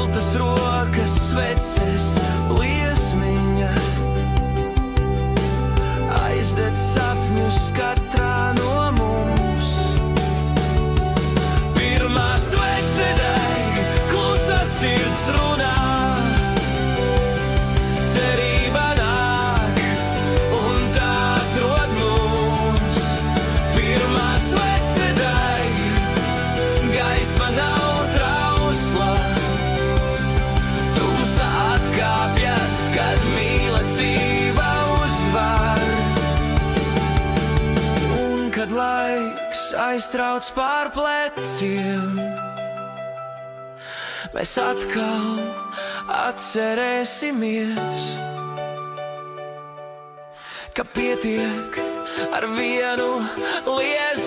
siltas rokas, sveces, liesmiņa aizdedz sapņus katrā no mums. Pirmā svece deg, klusa sirds runā, cerība nāk un tā atrod mūs. Pirmā svece deg, gaisma nav trausla, tumsa atkāpjas, kad mīlestība uzvar. Un kad laiks aiztrauc pār pleciem, mēs atkal atcerēsimies, ka pietiek ar vienu liesmu.